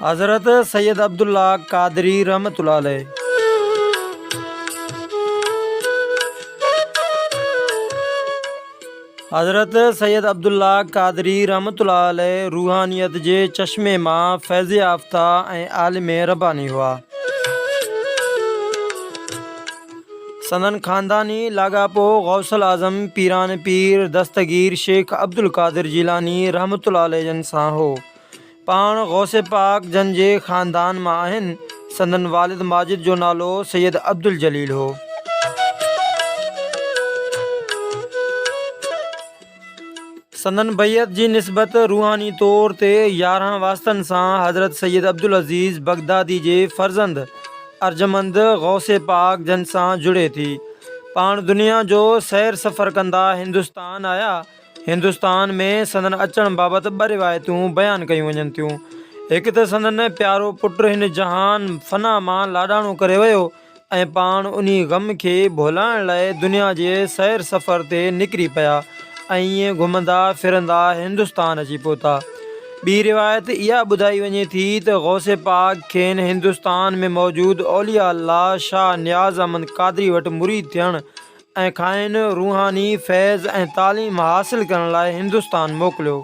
हज़रत सैयद अब्दुल्ला कादरी रहमतुल्लाह अलैह। हज़रत सैयद अब्दुल्ला कादरी रहमतुल्लाह अलैह रूहानियत जे चश्मे मां फैज़ याफ़्ता ऐं आलिम रब्बानी हुआ। संदन ख़ानदानी लाॻापो गौसल आज़म पीरान पीर दस्तगीर शेख अब्दुल कादिर जिलानी रहमतुल्लाह अलैह जन सां हो। पाण गौसे पाक जन जे ख़ानदान मां आहिनि। संदन वालिद माजिद जो नालो सैयद अब्दुल जलील हो। संदन बैयत जी निस्बत रूहानी तौर ते 11 वास्तनि सां हज़रत सैयद अब्दुल अज़ीज़ बगदादी जे फ़र्ज़ंद अर्जमंद गौसे पाक जन सां जुड़े थी। पाण दुनिया जो सैर सफ़र कंदा हिंदुस्तान आया। हिंदुस्तान में संदन अचण बाबति 2 रिवायतूं बयान कयूं वञनि थियूं। हिकु त संदन प्यारो पुटु हिन जहान फ़ना मां लाॾाणो करे वियो ऐं पाण उन्ही ग़म खे भुलाइण लाइ दुनिया जे सैर सफ़र ते निकिरी पिया ऐं ईअं घुमंदा फिरंदा हिंदुस्तान अची पहुता। ॿी रिवायत इहा ॿुधाई वञे थी त गौसे पाक खेनि हिंदुस्तान में मौजूदु औलिया अल्लाह शाह नियाज़ अहमद कादरी वटि मुरीद थियण ऐं खाइनि रूहानी फैज़ ऐं तालीम हासिल करण लाइ हिंदुस्तान मोकिलियो।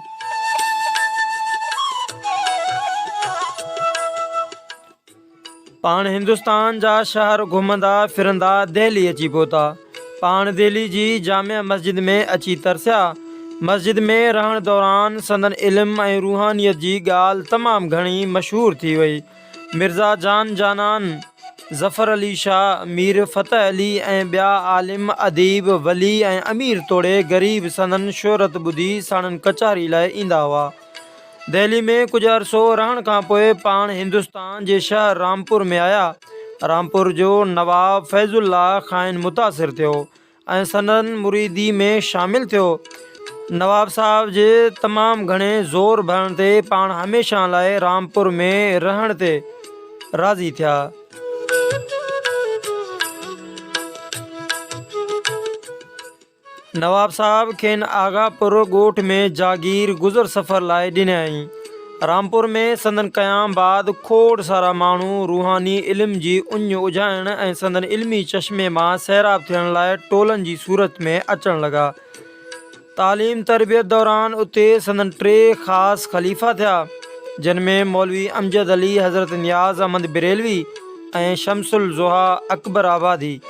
पाण हिंदुस्तान जा शहर घुमंदा फिरंदा दिल्ली अची पहुता। पाण दिल्ली जी जामिया मस्जिद में अची तरसिया। मस्जिद में रहण दौरान संदन इल्म ऐं रूहानियत जी ॻाल्हि तमामु घणी मशहूर थी वई। मिर्ज़ा जान जानान, ज़फ़र अली शाह, मीर फ़तह अली ऐं ॿिया आलिम अदीब वली ऐं अमीर तोड़े ग़रीब संदन शोहरत ॿुधी साणनि कचारी लाइ ईंदा हुआ। दिल्ली में कुझु अरसो रहण खां पोइ पाण हिंदुस्तान जे शहर रामपुर में आया। रामपुर जो नवाब फैज़ुल्ला खाइन मुतासिर थियो ऐं संदन मुरीदी में शामिल थियो। नवाब साहब जे तमामु घणे ज़ोर भरण ते पाण हमेशह लाइ रामपुर में रहण ते राज़ी थिया। नवाब साहब खेनि आगापुर ॻोठ में जागीर गुज़र सफ़र लाइ ॾिनई। रामपुर में संदन क़याम बाद खोड़ सारा माण्हू रूहानी इल्म जी उञ उजाइण ऐं संदन इल्मी चश्मे मां सैराब थियण लाइ टोलनि जी सूरत में अचण लॻा। तालीम तरबियत दौरान उते संदन 3 ख़ासि ख़लीफ़ा थिया, जिन में मौलवी अमजद अली हज़रत नियाज़ अहमद बिरेलवी ऐं शमसुल ज़ुहा अकबर आबादी।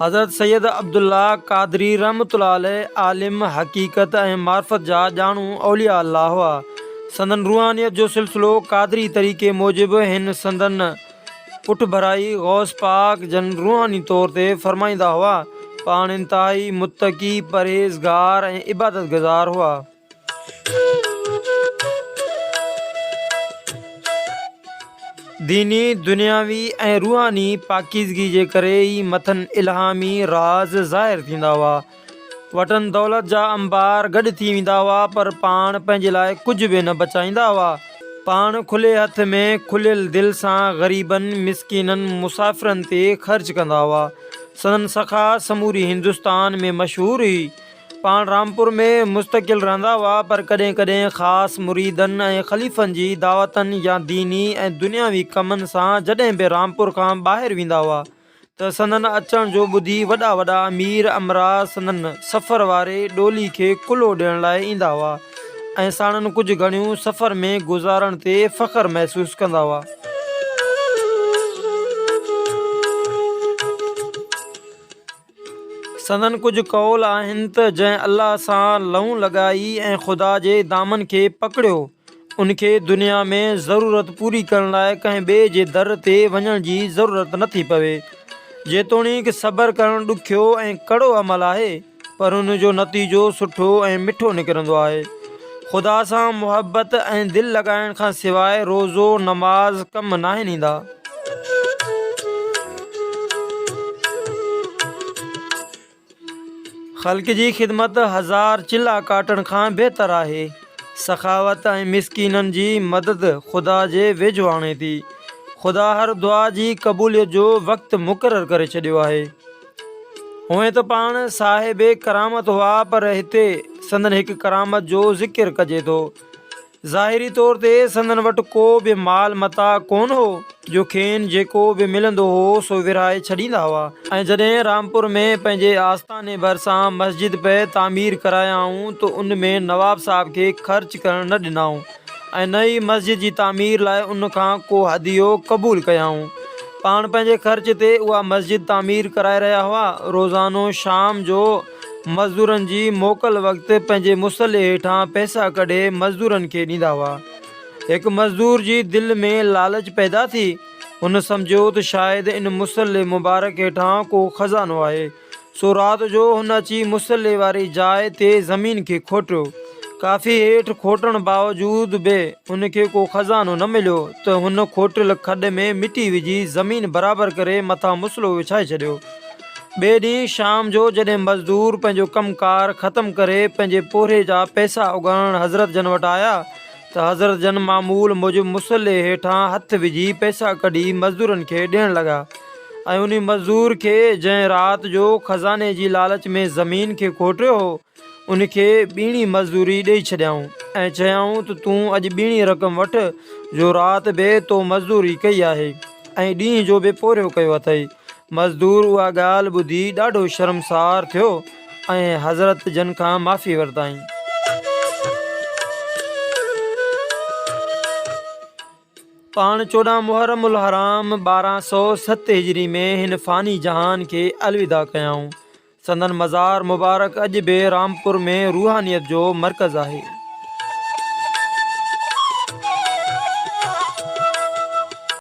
हज़रत सैयद अब्दुल्ला कादरी रहमतुल्लाह अलैह आलिम हक़ीक़त ऐं मार्फत जा ॼाणू औलिया अल्लाह हुआ। संदन रूहानियत जो सिलसिलो कादरी तरीक़े मूजिबि हिन संदन पुठ भराई गौस पाक जन रूहानी तौर ते फ़रमाईंदा हुआ। पाण इंतहाई मुत्तकी परहेज़गार ऐं इबादत गुज़ार हुआ। दीनी दुनियावी ऐं रूहानी पाकीज़गी जे करे ई मथनि इल्हामी राज़ ज़ाहिर थींदा हुआ। वटन दौलत जा अंबार गॾु थी वेंदा हुआ, पर पाण पंहिंजे लाइ कुझु बि न बचाईंदा हुआ। पाण खुले हथ में खुलियल दिलि सां ग़रीबनि मिसकीननि मुसाफ़िरनि ते ख़र्च कंदा हुआ। संदन सखा समूरी हिंदुस्तान में मशहूर हुई। पाण रामपुर में मुस्तक़िल रहंदा हुआ, पर कॾहिं कॾहिं ख़ासि मुरीदनि ऐं ख़लीफ़नि जी दावतनि या दीनी ऐं दुनियावी कमनि सां जॾहिं बि रामपुर खां ॿाहिरि वेंदा हुआ त संदन अचण जो ॿुधी वॾा वॾा अमीर अमरा संदन सफ़र वारे डोली खे कुल्हो ॾियण लाइ ईंदा हुआ ऐं साणनि कुझु घणियूं सफ़र में गुज़ारण ते फ़ख़्रु महसूसु कंदा हुआ। संदन कुझु कौल आहिनि त जंहिं अल्लाह सां लहूं लॻाई ऐं ख़ुदा जे दामन खे पकड़ियो, उनखे दुनिया में ज़रूरत पूरी करण लाइ कंहिं ॿिए जे दर ते वञण जी ज़रूरत नथी पवे। जेतोणीकि सब्र करणु ॾुखियो ऐं कड़ो अमल आहे, पर उनजो नतीजो सुठो ऐं मिठो निकिरंदो आहे। ख़ुदा सां मुहबत ऐं दिलि लॻाइण खां सवाइ रोज़ो नमाज़ कमु नाहिनि ईंदा। ख़ल्क़ जी ख़िदमत हज़ार चिल्ला काटण खां बहितर आहे। सखावत ऐं मिसकीननि जी मदद ख़ुदा जे वेझो आणे थी। ख़ुदा हर दुआ जी क़बूलियत जो वक़्तु मुक़ररु करे छॾियो आहे। हुए त पाण साहिब करामत हुआ, पर हिते संदन हिकु करामत जो ज़िक्र कजे थो। ज़ाहिरी तौर ते संदन वटि को बि माल मता कोन हो जो खेनि जेको बि मिलंदो हो सो विरहाए छॾींदा हुआ। ऐं जॾहिं रामपुर में पंहिंजे आस्थाने भरिसां मस्जिद पे तामीर करायाऊं त उन में नवाब साहब खे ख़र्च करण न ॾिनाऊं ऐं नई मस्जिद जी तामीर लाइ उन खां को हदियो क़बूल कयाऊं। पाण पंहिंजे ख़र्च ते उहा मस्जिद तामीर कराए रहिया हुआ। रोज़ानो शाम जो मज़दूरनि जी मोकल वक़्तु पंहिंजे मुसले हेठां पैसा कढे मज़दूरनि खे ॾींदा हुआ। हिकु मज़दूर जी दिलि में लालच पैदा थी। हुन सम्झियो त शायदि इन मुसले मुबारक हेठां को ख़ज़ानो आहे। सो राति जो हुन अची मुसले वारी जाइ ते ज़मीन खे खोटियो। काफ़ी हेठि खोटण बावजूद बि हुनखे को ख़ज़ानो न मिलियो त हुन खोटियल खॾ में मिटी विझी ज़मीन बराबरि करे मथां मुसलो विछाए छॾियो। ॿिए ॾींहुं शाम जो जॾहिं मज़दूर पंहिंजो कमकार ख़तमु करे पंहिंजे पोरे जा पैसा उगाइण हज़रत जन वटि आया त हज़रत जन मामूल मूजिबि मुसले हेठां हथु विझी पैसा कढी मज़दूरनि खे ॾियण लॻा ऐं उन मज़दूर खे जंहिं राति जो ख़ज़ाने जी लालच में ज़मीन खे खोटियो हो उनखे ॿीणी मज़दूरी ॾेई छॾियाऊं ऐं चयाऊं त तूं अॼु ॿीणी रक़म वठि जो राति बि तो मज़दूरी कई आहे ऐं ॾींहं जो बि पोरियो कयो अथई। मज़दूर उहा ॻाल्हि ॿुधी ॾाढो शर्मसार थियो ऐं हज़रत जन खां माफ़ी वरिताईं। पाण 14 मुहर्रम उल हराम 1207 हिजरी में हिन फ़ानी जहान खे अलविदा कयाऊं। संदन मज़ार मुबारक अॼु बि रामपुर में रूहानियत जो मर्कज़ आहे।